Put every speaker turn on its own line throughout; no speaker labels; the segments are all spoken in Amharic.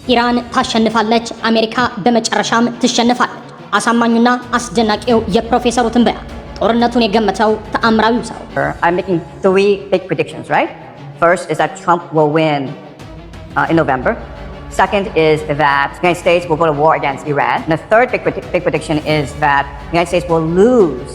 ኢራን ታሸንፋለች፣ አሜሪካ በመጨረሻም ትሸንፋለች። አሳማኙና አስደናቂው የፕሮፌሰሩ ትንበያ ጦርነቱን የገመተው ተአምራዊው ሰው።
I'm making three big predictions, right? First is that Trump will win in November. Second is that the United States will go to war against Iran. And the third big prediction is that the United States will lose.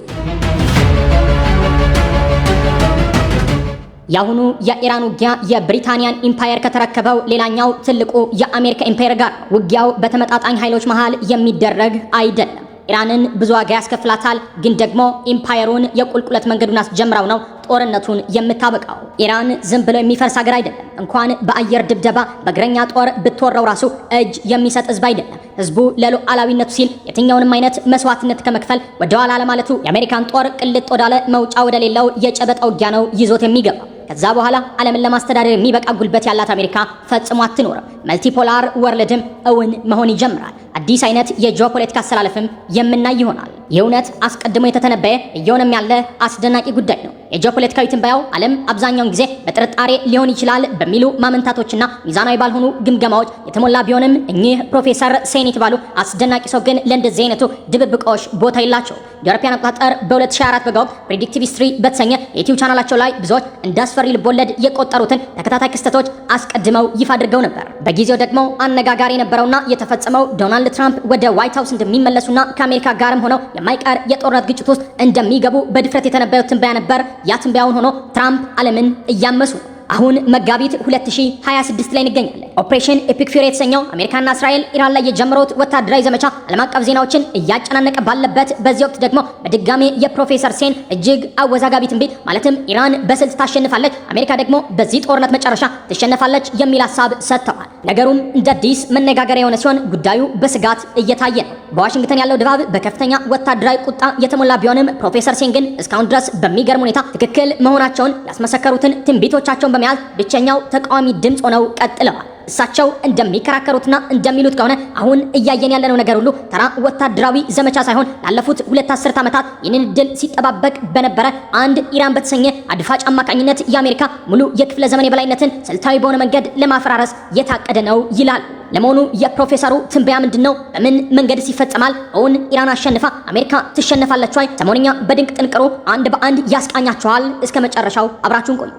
ያሁኑ የኢራን ውጊያ የብሪታንያን ኢምፓየር ከተረከበው ሌላኛው ትልቁ የአሜሪካ ኢምፓየር ጋር ውጊያው በተመጣጣኝ ኃይሎች መሃል የሚደረግ አይደለም። ኢራንን ብዙ ዋጋ ያስከፍላታል፣ ግን ደግሞ ኢምፓየሩን የቁልቁለት መንገዱን አስጀምራው ነው ጦርነቱን የምታበቃው። ኢራን ዝም ብሎ የሚፈርስ ሀገር አይደለም። እንኳን በአየር ድብደባ በእግረኛ ጦር ብትወረው ራሱ እጅ የሚሰጥ ህዝብ አይደለም። ህዝቡ ለሉዓላዊነቱ ሲል የትኛውንም አይነት መስዋዕትነት ከመክፈል ወደ ኋላ ለማለቱ የአሜሪካን ጦር ቅልጥ ወዳለ መውጫ ወደሌለው የጨበጣ ውጊያ ነው ይዞት የሚገባው። ከዛ በኋላ ዓለምን ለማስተዳደር የሚበቃ ጉልበት ያላት አሜሪካ ፈጽሞ አትኖርም። መልቲፖላር ወርልድም እውን መሆን ይጀምራል። አዲስ አይነት የጂኦፖለቲካ አሰላለፍም የምናይ ይሆናል። የእውነት አስቀድሞ የተተነበየ እየሆነም ያለ አስደናቂ ጉዳይ ነው። የጂኦፖለቲካዊ ትንበያው ዓለም አብዛኛውን ጊዜ በጥርጣሬ ሊሆን ይችላል በሚሉ ማመንታቶችና ሚዛናዊ ባልሆኑ ግምገማዎች የተሞላ ቢሆንም እኚህ ፕሮፌሰር ሴን የተባሉ አስደናቂ ሰው ግን ለእንደዚህ አይነቱ ድብብቆሽ ቦታ የላቸው። የአውሮፓውያን አቆጣጠር በ2024 በጋ ወቅት ፕሬዲክቲቭ ሂስትሪ በተሰኘ የዩቲዩብ ቻናላቸው ላይ ብዙዎች እንዳስፈሪ ልቦለድ የቆጠሩትን ተከታታይ ክስተቶች አስቀድመው ይፋ አድርገው ነበር። በጊዜው ደግሞ አነጋጋሪ የነበረውና የተፈጸመው ዶናልድ ትራምፕ ወደ ዋይት ሃውስ እንደሚመለሱና ከአሜሪካ ጋርም ሆነው የማይቀር የጦርነት ግጭት ውስጥ እንደሚገቡ በድፍረት የተነበየው ትንበያ ነበር። ያ ትንበያውን ሆኖ ትራምፕ ዓለምን እያመሱ ነው። አሁን መጋቢት 2026 ላይ እንገኛለን። ኦፕሬሽን ኤፒክ ፊውሪ የተሰኘው አሜሪካና እስራኤል ኢራን ላይ የጀመሩት ወታደራዊ ዘመቻ ዓለም አቀፍ ዜናዎችን እያጨናነቀ ባለበት በዚህ ወቅት ደግሞ በድጋሜ የፕሮፌሰር ሴን እጅግ አወዛጋቢ ትንቢት ማለትም ኢራን በስልት ታሸንፋለች፣ አሜሪካ ደግሞ በዚህ ጦርነት መጨረሻ ትሸነፋለች የሚል ሀሳብ ሰጥተዋል። ነገሩም እንደ አዲስ መነጋገሪያ የሆነ ሲሆን ጉዳዩ በስጋት እየታየ ነው። በዋሽንግተን ያለው ድባብ በከፍተኛ ወታደራዊ ቁጣ የተሞላ ቢሆንም ፕሮፌሰር ሴን ግን እስካሁን ድረስ በሚገርም ሁኔታ ትክክል መሆናቸውን ያስመሰከሩትን ትንቢቶቻቸውን በመያዝ ብቸኛው ተቃዋሚ ድምፅ ሆነው ቀጥለዋል። እሳቸው እንደሚከራከሩትና እንደሚሉት ከሆነ አሁን እያየን ያለነው ነገር ሁሉ ተራ ወታደራዊ ዘመቻ ሳይሆን ላለፉት 2 አስርት ዓመታት ይህንን ድል ሲጠባበቅ በነበረ አንድ ኢራን በተሰኘ አድፋጭ አማካኝነት የአሜሪካ ሙሉ የክፍለ ዘመን የበላይነትን ስልታዊ በሆነ መንገድ ለማፈራረስ የታቀደ ነው ይላል። ለመሆኑ የፕሮፌሰሩ ትንበያ ምንድነው? በምን መንገድስ ይፈጸማል? እውን ኢራን አሸንፋ አሜሪካ ትሸነፋለች ወይ? ሰሞንኛ በድንቅ ጥንቅሩ አንድ በአንድ ያስቃኛቸዋል። እስከ መጨረሻው አብራችሁን ቆዩ።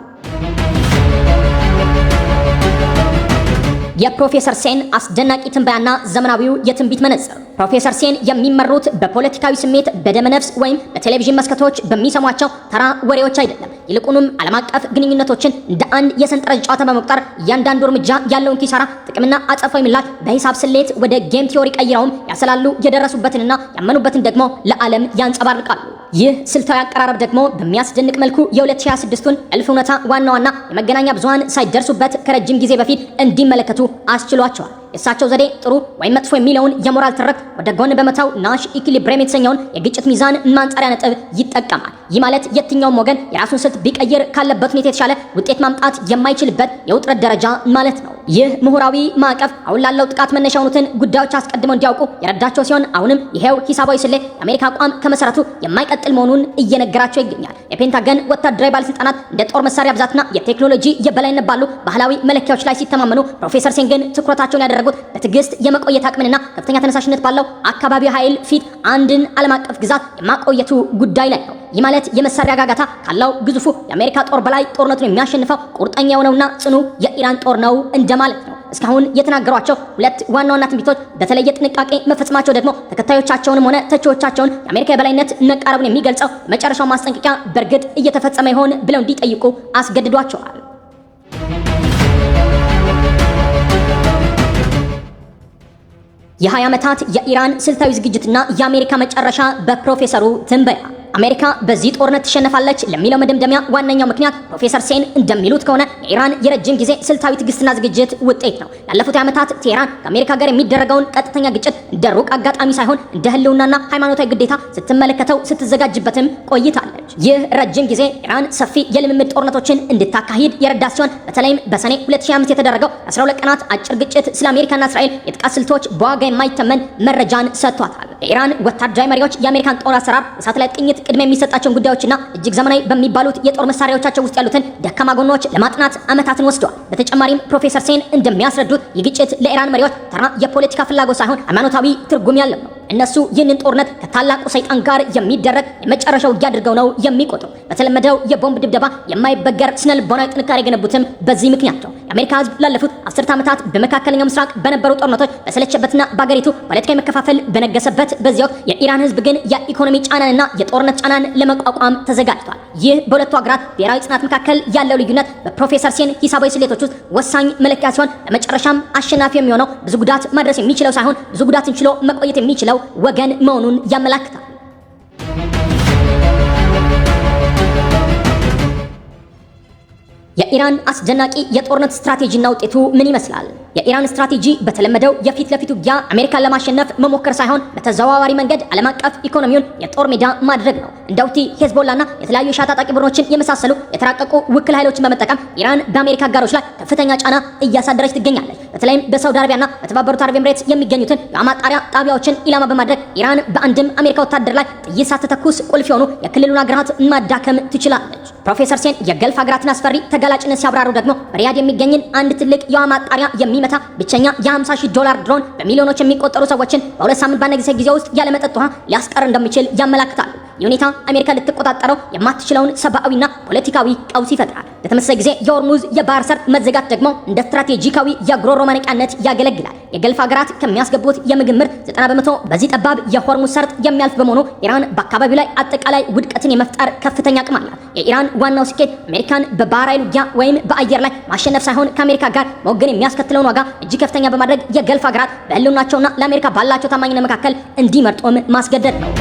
የፕሮፌሰር ሴን አስደናቂ ትንበያና ዘመናዊው የትንቢት መነጽር። ፕሮፌሰር ሴን የሚመሩት በፖለቲካዊ ስሜት በደመነፍስ ወይም በቴሌቪዥን መስኮቶች በሚሰሟቸው ተራ ወሬዎች አይደለም። ይልቁንም ዓለም አቀፍ ግንኙነቶችን እንደ አንድ የሰንጠረዥ ጨዋታ በመቁጠር እያንዳንዱ እርምጃ ያለውን ኪሳራ፣ ጥቅምና አጸፋዊ ምላሽ በሂሳብ ስሌት ወደ ጌም ቲዮሪ ቀይረውም ያሰላሉ። የደረሱበትንና ያመኑበትን ደግሞ ለዓለም ያንጸባርቃሉ። ይህ ስልታዊ አቀራረብ ደግሞ በሚያስደንቅ መልኩ የ2026ቱን እልፍ እውነታ ዋና ዋና የመገናኛ ብዙሃን ሳይደርሱበት ከረጅም ጊዜ በፊት እንዲመለከቱ አስችሏቸዋል። የእሳቸው ዘዴ ጥሩ ወይም መጥፎ የሚለውን የሞራል ትርክት ወደ ጎን በመተው ናሽ ኢኩሊብሪየም የተሰኘውን የግጭት ሚዛን ማንጸሪያ ነጥብ ይጠቀማል። ይህ ማለት የትኛውም ወገን የራሱን ስልት ቢቀይር ካለበት ሁኔታ የተሻለ ውጤት ማምጣት የማይችልበት የውጥረት ደረጃ ማለት ነው። ይህ ምሁራዊ ማዕቀፍ አሁን ላለው ጥቃት መነሻ የሆኑትን ጉዳዮች አስቀድመው እንዲያውቁ የረዳቸው ሲሆን አሁንም ይሄው ሂሳባዊ ስሌት የአሜሪካ አቋም ከመሰረቱ የማይቀጥል መሆኑን እየነገራቸው ይገኛል። የፔንታገን ወታደራዊ ባለስልጣናት እንደ ጦር መሳሪያ ብዛትና የቴክኖሎጂ የበላይነት ባሉ ባህላዊ መለኪያዎች ላይ ሲተማመኑ፣ ፕሮፌሰር ሴን ግን ትኩረታቸውን ያደረጉት በትዕግስት የመቆየት አቅምንና ከፍተኛ ተነሳሽነት ባለው አካባቢ ኃይል ፊት አንድን ዓለም አቀፍ ግዛት የማቆየቱ ጉዳይ ላይ ነው። ይህ ማለት የመሳሪያ ጋጋታ ካለው ግዙፉ የአሜሪካ ጦር በላይ ጦርነቱን የሚያሸንፈው ቁርጠኛ የሆነውና ጽኑ የኢራን ጦር ነው እንደማለት ነው። እስካሁን የተናገሯቸው ሁለት ዋና ዋና ትንቢቶች በተለየ ጥንቃቄ መፈጸማቸው ደግሞ ተከታዮቻቸውንም ሆነ ተቺዎቻቸውን የአሜሪካ የበላይነት መቃረቡን የሚገልጸው የመጨረሻው ማስጠንቀቂያ በእርግጥ እየተፈጸመ ይሆን ብለው እንዲጠይቁ አስገድዷቸዋል። የ20 ዓመታት የኢራን ስልታዊ ዝግጅትና የአሜሪካ መጨረሻ በፕሮፌሰሩ ትንበያ። አሜሪካ በዚህ ጦርነት ትሸነፋለች ለሚለው መደምደሚያ ዋነኛው ምክንያት ፕሮፌሰር ሴን እንደሚሉት ከሆነ የኢራን የረጅም ጊዜ ስልታዊ ትዕግስትና ዝግጅት ውጤት ነው። ላለፉት ዓመታት ቴህራን ከአሜሪካ ጋር የሚደረገውን ቀጥተኛ ግጭት እንደ ሩቅ አጋጣሚ ሳይሆን እንደ ህልውናና ሃይማኖታዊ ግዴታ ስትመለከተው ስትዘጋጅበትም ቆይታለች። ይህ ረጅም ጊዜ ኢራን ሰፊ የልምምድ ጦርነቶችን እንድታካሂድ የረዳት ሲሆን በተለይም በሰኔ 2005 የተደረገው 12 ቀናት አጭር ግጭት ስለ አሜሪካና እስራኤል የጥቃት ስልቶች በዋጋ የማይተመን መረጃን ሰጥቷታል። የኢራን ወታደራዊ መሪዎች የአሜሪካን ጦር አሰራር፣ የሳተላይት ቅኝት ቅድሚያ የሚሰጣቸውን ጉዳዮችና እጅግ ዘመናዊ በሚባሉት የጦር መሳሪያዎቻቸው ውስጥ ያሉትን ደካማ ጎኖች ለማጥናት ዓመታትን ወስደዋል። በተጨማሪም ፕሮፌሰር ሴን እንደሚያስረዱት ይህ ግጭት ለኢራን መሪዎች ተራ የፖለቲካ ፍላጎት ሳይሆን ሃይማኖታዊ ትርጉም ያለው ነው። እነሱ ይህንን ጦርነት ከታላቁ ሰይጣን ጋር የሚደረግ የመጨረሻው ውጊያ አድርገው ነው የሚቆጥሩ። በተለመደው የቦምብ ድብደባ የማይበገር ስነልቦናዊ ጥንካሬ የገነቡትም በዚህ ምክንያት ነው። የአሜሪካ ሕዝብ ላለፉት 10 ዓመታት በመካከለኛው ምስራቅ በነበሩ ጦርነቶች በሰለቸበትና በአገሪቱ ፖለቲካዊ መከፋፈል በነገሰበት በዚህ ወቅት የኢራን ሕዝብ ግን የኢኮኖሚ ጫናንና የጦርነት ጫናን ለመቋቋም ተዘጋጅቷል። ይህ በሁለቱ ሀገራት ብሔራዊ ጽናት መካከል ያለው ልዩነት በፕሮፌሰር ሴን ሂሳባዊ ስሌቶች ውስጥ ወሳኝ መለኪያ ሲሆን፣ በመጨረሻም አሸናፊ የሚሆነው ብዙ ጉዳት ማድረስ የሚችለው ሳይሆን ብዙ ጉዳትን ችሎ መቆየት የሚችለው ወገን መሆኑን ያመላክታል። የኢራን አስደናቂ የጦርነት ስትራቴጂና ውጤቱ ምን ይመስላል? የኢራን ስትራቴጂ በተለመደው የፊት ለፊት ውጊያ አሜሪካን ለማሸነፍ መሞከር ሳይሆን በተዘዋዋሪ መንገድ ዓለም አቀፍ ኢኮኖሚውን የጦር ሜዳ ማድረግ ነው። እንደ ሁቲ፣ ሄዝቦላና የተለያዩ የሻዕቢያ ታጣቂ ቡድኖችን የመሳሰሉ የተራቀቁ ውክል ኃይሎችን በመጠቀም ኢራን በአሜሪካ አጋሮች ላይ ከፍተኛ ጫና እያሳደረች ትገኛለች። በተለይም በሳውዲ አረቢያና በተባበሩት አረብ ኤምሬትስ የሚገኙትን የማጣሪያ ጣቢያዎችን ኢላማ በማድረግ ኢራን በአንድም አሜሪካ ወታደር ላይ ጥይት ሳትተኩስ ቁልፍ የሆኑ የክልሉን ሀገራት ማዳከም ትችላለች። ፕሮፌሰር ሴን የገልፍ ሀገራትን አስፈሪ ተጋላጭነት ሲያብራሩ ደግሞ በሪያድ የሚገኝን አንድ ትልቅ የውሃ ማጣሪያ የሚመታ ብቸኛ የ$50,000 ድሮን በሚሊዮኖች የሚቆጠሩ ሰዎችን በሁለት ሳምንት ባነገሰ ጊዜ ውስጥ ያለመጠጥ ውሃ ሊያስቀር እንደሚችል ያመላክታሉ። ይህ ሁኔታ አሜሪካ ልትቆጣጠረው የማትችለውን ሰብአዊና ፖለቲካዊ ቀውስ ይፈጥራል። በተመሳሳይ ጊዜ የሆርሙዝ የባህር ሰርጥ መዘጋት ደግሞ እንደ ስትራቴጂካዊ የጉሮሮ ማነቂያነት ያገለግላል። የገልፍ ሀገራት ከሚያስገቡት የምግብ ምርት 90% በዚህ ጠባብ የሆርሙዝ ሰርጥ የሚያልፍ በመሆኑ ኢራን በአካባቢው ላይ አጠቃላይ ውድቀትን የመፍጠር ከፍተኛ አቅም አላት። የኢራን ዋናው ስኬት አሜሪካን በባህር ኃይል ውጊያ ወይም በአየር ላይ ማሸነፍ ሳይሆን ከአሜሪካ ጋር መወገን የሚያስከትለውን ዋጋ እጅግ ከፍተኛ በማድረግ የገልፍ ሀገራት በህልውናቸውና ለአሜሪካ ባላቸው ታማኝነት መካከል እንዲመርጡም ማስገደድ ነው።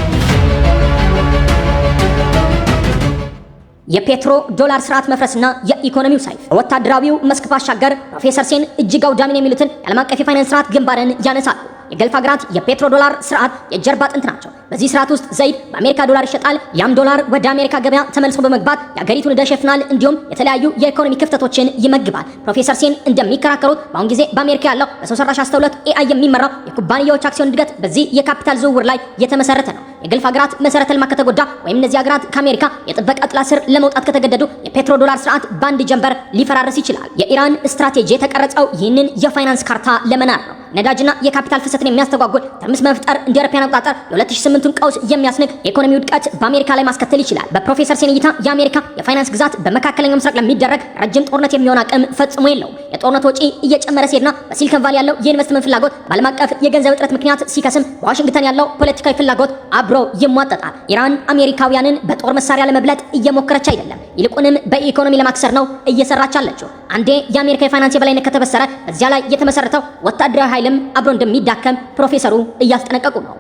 የፔትሮ ዶላር ስርዓት መፍረስና የኢኮኖሚው ሰይፍ። በወታደራዊው መስክ ባሻገር ፕሮፌሰር ሴን እጅግ አውዳሚ የሚሉትን የዓለም አቀፍ የፋይናንስ ስርዓት ግንባርን ያነሳሉ። የገልፍ ሀገራት የፔትሮ ዶላር ስርዓት የጀርባ አጥንት ናቸው። በዚህ ስርዓት ውስጥ ዘይት በአሜሪካ ዶላር ይሸጣል። ያም ዶላር ወደ አሜሪካ ገበያ ተመልሶ በመግባት የሀገሪቱን ዕዳ ይሸፍናል፣ እንዲሁም የተለያዩ የኢኮኖሚ ክፍተቶችን ይመግባል። ፕሮፌሰር ሴን እንደሚከራከሩት በአሁን ጊዜ በአሜሪካ ያለው በሰው ሰራሽ አስተውሎት AI የሚመራው የኩባንያዎች አክሲዮን እድገት በዚህ የካፒታል ዝውውር ላይ የተመሰረተ ነው። የገልፍ ሀገራት መሰረተ ልማት ከተጎዳ ወይም እነዚህ ሀገራት ከአሜሪካ የጥበቃ ጥላ ስር ለመውጣት ከተገደዱ የፔትሮ ዶላር ስርዓት በአንድ ጀንበር ሊፈራረስ ይችላል። የኢራን ስትራቴጂ የተቀረጸው ይህንን የፋይናንስ ካርታ ለመናድ ነው። ነዳጅና የካፒታል ፍሰትን የሚያስተጓጉል ትርምስ መፍጠር እንደ አውሮፓውያን አቆጣጠር የ2008ን ቀውስ የሚያስንቅ የኢኮኖሚ ውድቀት በአሜሪካ ላይ ማስከተል ይችላል። በፕሮፌሰር ሴን እይታ የአሜሪካ የፋይናንስ ግዛት በመካከለኛው ምስራቅ ለሚደረግ ረጅም ጦርነት የሚሆን አቅም ፈጽሞ የለውም። የጦርነት ወጪ እየጨመረ ሲሄድና በሲሊኮን ቫሊ ያለው የኢንቨስትመንት ፍላጎት በዓለም አቀፍ የገንዘብ እጥረት ምክንያት ሲከስም በዋሽንግተን ያለው ፖለቲካዊ ፍላጎት አብሮ ይሟጠጣል። ኢራን አሜሪካውያንን በጦር መሳሪያ ለመብለጥ እየሞከረች አይደለም፣ ይልቁንም በኢኮኖሚ ለማክሰር ነው እየሰራች አለችው። አንዴ የአሜሪካ የፋይናንስ የበላይነት ከተበሰረ በዚያ ላይ የተመሰረተው ወታደራዊ ኃይልም አብሮ እንደሚዳከም ፕሮፌሰሩ እያስጠነቀቁ ነው።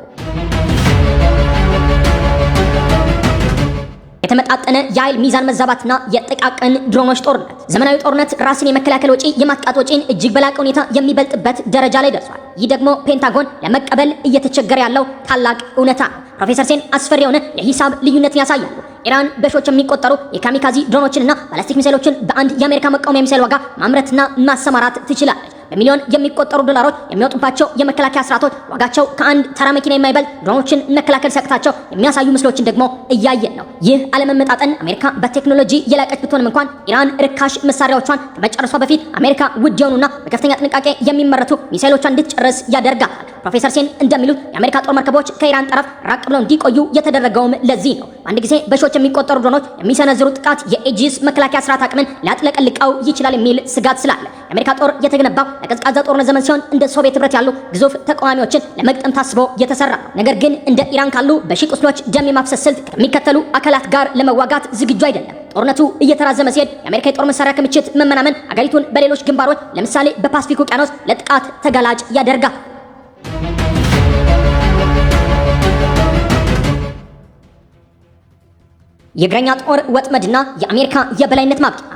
የተመጣጠነ የኃይል ሚዛን መዛባትና የጥቃቅን ድሮኖች ጦርነት። ዘመናዊ ጦርነት ራስን የመከላከል ወጪ የማጥቃት ወጪን እጅግ በላቀ ሁኔታ የሚበልጥበት ደረጃ ላይ ደርሷል። ይህ ደግሞ ፔንታጎን ለመቀበል እየተቸገረ ያለው ታላቅ እውነታ ነው። ፕሮፌሰር ሴን አስፈሪ የሆነ የሂሳብ ልዩነትን ያሳያሉ። ኢራን በሺዎች የሚቆጠሩ የካሚካዚ ድሮኖችንና ባላስቲክ ሚሳይሎችን በአንድ የአሜሪካ መቃወሚያ ሚሳይል ዋጋ ማምረትና ማሰማራት ትችላለች። በሚሊዮን የሚቆጠሩ ዶላሮች የሚወጡባቸው የመከላከያ ስርዓቶች ዋጋቸው ከአንድ ተራ መኪና የማይበልጥ ድሮኖችን መከላከል ሲያቅታቸው የሚያሳዩ ምስሎችን ደግሞ እያየን ነው። ይህ አለመመጣጠን አሜሪካ በቴክኖሎጂ የላቀች ብትሆንም እንኳን ኢራን ርካሽ መሳሪያዎቿን ከመጨረሷ በፊት አሜሪካ ውድ የሆኑና በከፍተኛ ጥንቃቄ የሚመረቱ ሚሳይሎቿን እንድትጨርስ ያደርጋታል። ፕሮፌሰር ሴን እንደሚሉት የአሜሪካ ጦር መርከቦች ከኢራን ጠረፍ ራቅ ብለው እንዲቆዩ የተደረገውም ለዚህ ነው። በአንድ ጊዜ በሺዎች የሚቆጠሩ ድሮኖች የሚሰነዝሩ ጥቃት የኤጂስ መከላከያ ስርዓት አቅምን ሊያጥለቀልቀው ይችላል የሚል ስጋት ስላለ የአሜሪካ ጦር የተገነባው ለቀዝቃዛ ጦርነት ዘመን ሲሆን እንደ ሶቪየት ህብረት ያሉ ግዙፍ ተቃዋሚዎችን ለመግጠም ታስቦ የተሰራ ነው። ነገር ግን እንደ ኢራን ካሉ በሺ ቁስሎች ደም የማፍሰስ ስልት ከሚከተሉ አካላት ጋር ለመዋጋት ዝግጁ አይደለም። ጦርነቱ እየተራዘመ ሲሄድ የአሜሪካ የጦር መሳሪያ ክምችት መመናመን አገሪቱን በሌሎች ግንባሮች ለምሳሌ በፓሲፊክ ውቅያኖስ ለጥቃት ተጋላጭ ያደርጋል። የእግረኛ ጦር ወጥመድና የአሜሪካ የበላይነት ማብቂያ።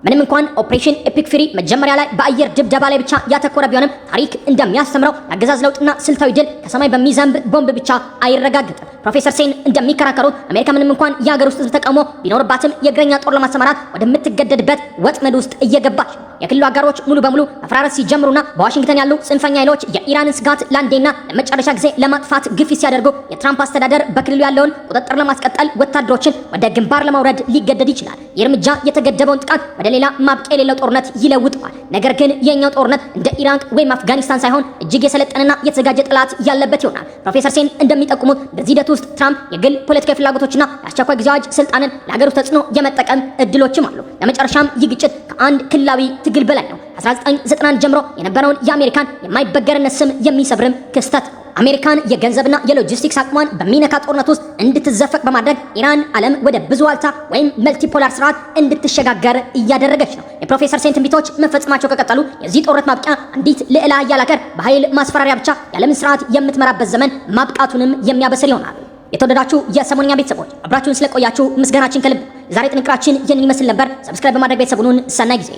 ምንም እንኳን ኦፕሬሽን ኤፒክ ፍሪ መጀመሪያ ላይ በአየር ድብደባ ላይ ብቻ ያተኮረ ቢሆንም ታሪክ እንደሚያስተምረው የአገዛዝ ለውጥና ስልታዊ ድል ከሰማይ በሚዘንብ ቦምብ ብቻ አይረጋግጥም። ፕሮፌሰር ሴን እንደሚከራከሩት አሜሪካ ምንም እንኳን የሀገር ውስጥ ተቃውሞ ቢኖርባትም የእግረኛ ጦር ለማሰማራት ወደምትገደድበት ወጥመድ ውስጥ እየገባች ነው። የክልሉ አጋሮች ሙሉ በሙሉ መፈራረስ ሲጀምሩና በዋሽንግተን ያሉ ጽንፈኛ ኃይሎች የኢራንን ስጋት ለአንዴና ለመጨረሻ ጊዜ ለማጥፋት ግፊት ሲያደርጉ የትራምፕ አስተዳደር በክልሉ ያለውን ቁጥጥር ለማስቀጠል ወታደሮችን ወደ ግንባር ለማውረድ ሊገደድ ይችላል። ይህ እርምጃ የተገደበውን ጥቃት ወደ ሌላ ማብቂያ የሌለው ጦርነት ይለውጠዋል። ነገር ግን የኛው ጦርነት እንደ ኢራቅ ወይም አፍጋኒስታን ሳይሆን እጅግ የሰለጠነና የተዘጋጀ ጠላት ያለበት ይሆናል። ፕሮፌሰር ሴን እንደሚጠቁሙት በዚህ ሂደት ውስጥ ትራምፕ የግል ፖለቲካዊ ፍላጎቶችና የአስቸኳይ ጊዜ አዋጅ ስልጣንን ለሀገር ውስጥ ተጽዕኖ የመጠቀም እድሎችም አሉ። ለመጨረሻም ይህ ግጭት ከአንድ ክልላዊ ትግል በላይ ነው። 1991 ጀምሮ የነበረውን የአሜሪካን የማይበገርነት ስም የሚሰብርም ክስተት ነው። አሜሪካን የገንዘብና የሎጂስቲክስ አቅሟን በሚነካ ጦርነት ውስጥ እንድትዘፈቅ በማድረግ ኢራን ዓለም ወደ ብዙ ዋልታ ወይም መልቲፖላር ስርዓት እንድትሸጋገር እያደረገች ነው። የፕሮፌሰር ሴን ትንቢቶች መፈጸማቸው ከቀጠሉ የዚህ ጦርነት ማብቂያ አንዲት ልዕለ ኃያል ሀገር በኃይል ማስፈራሪያ ብቻ የዓለምን ስርዓት የምትመራበት ዘመን ማብቃቱንም የሚያበስር ይሆናል። የተወደዳችሁ የሰሞንኛ ቤተሰቦች አብራችሁን ስለቆያችሁ ምስጋናችን ከልብ። የዛሬ ጥንቅራችን ይህንን ይመስል ነበር። ሰብስክራይብ በማድረግ ቤተሰቡን ሰናይ ጊዜ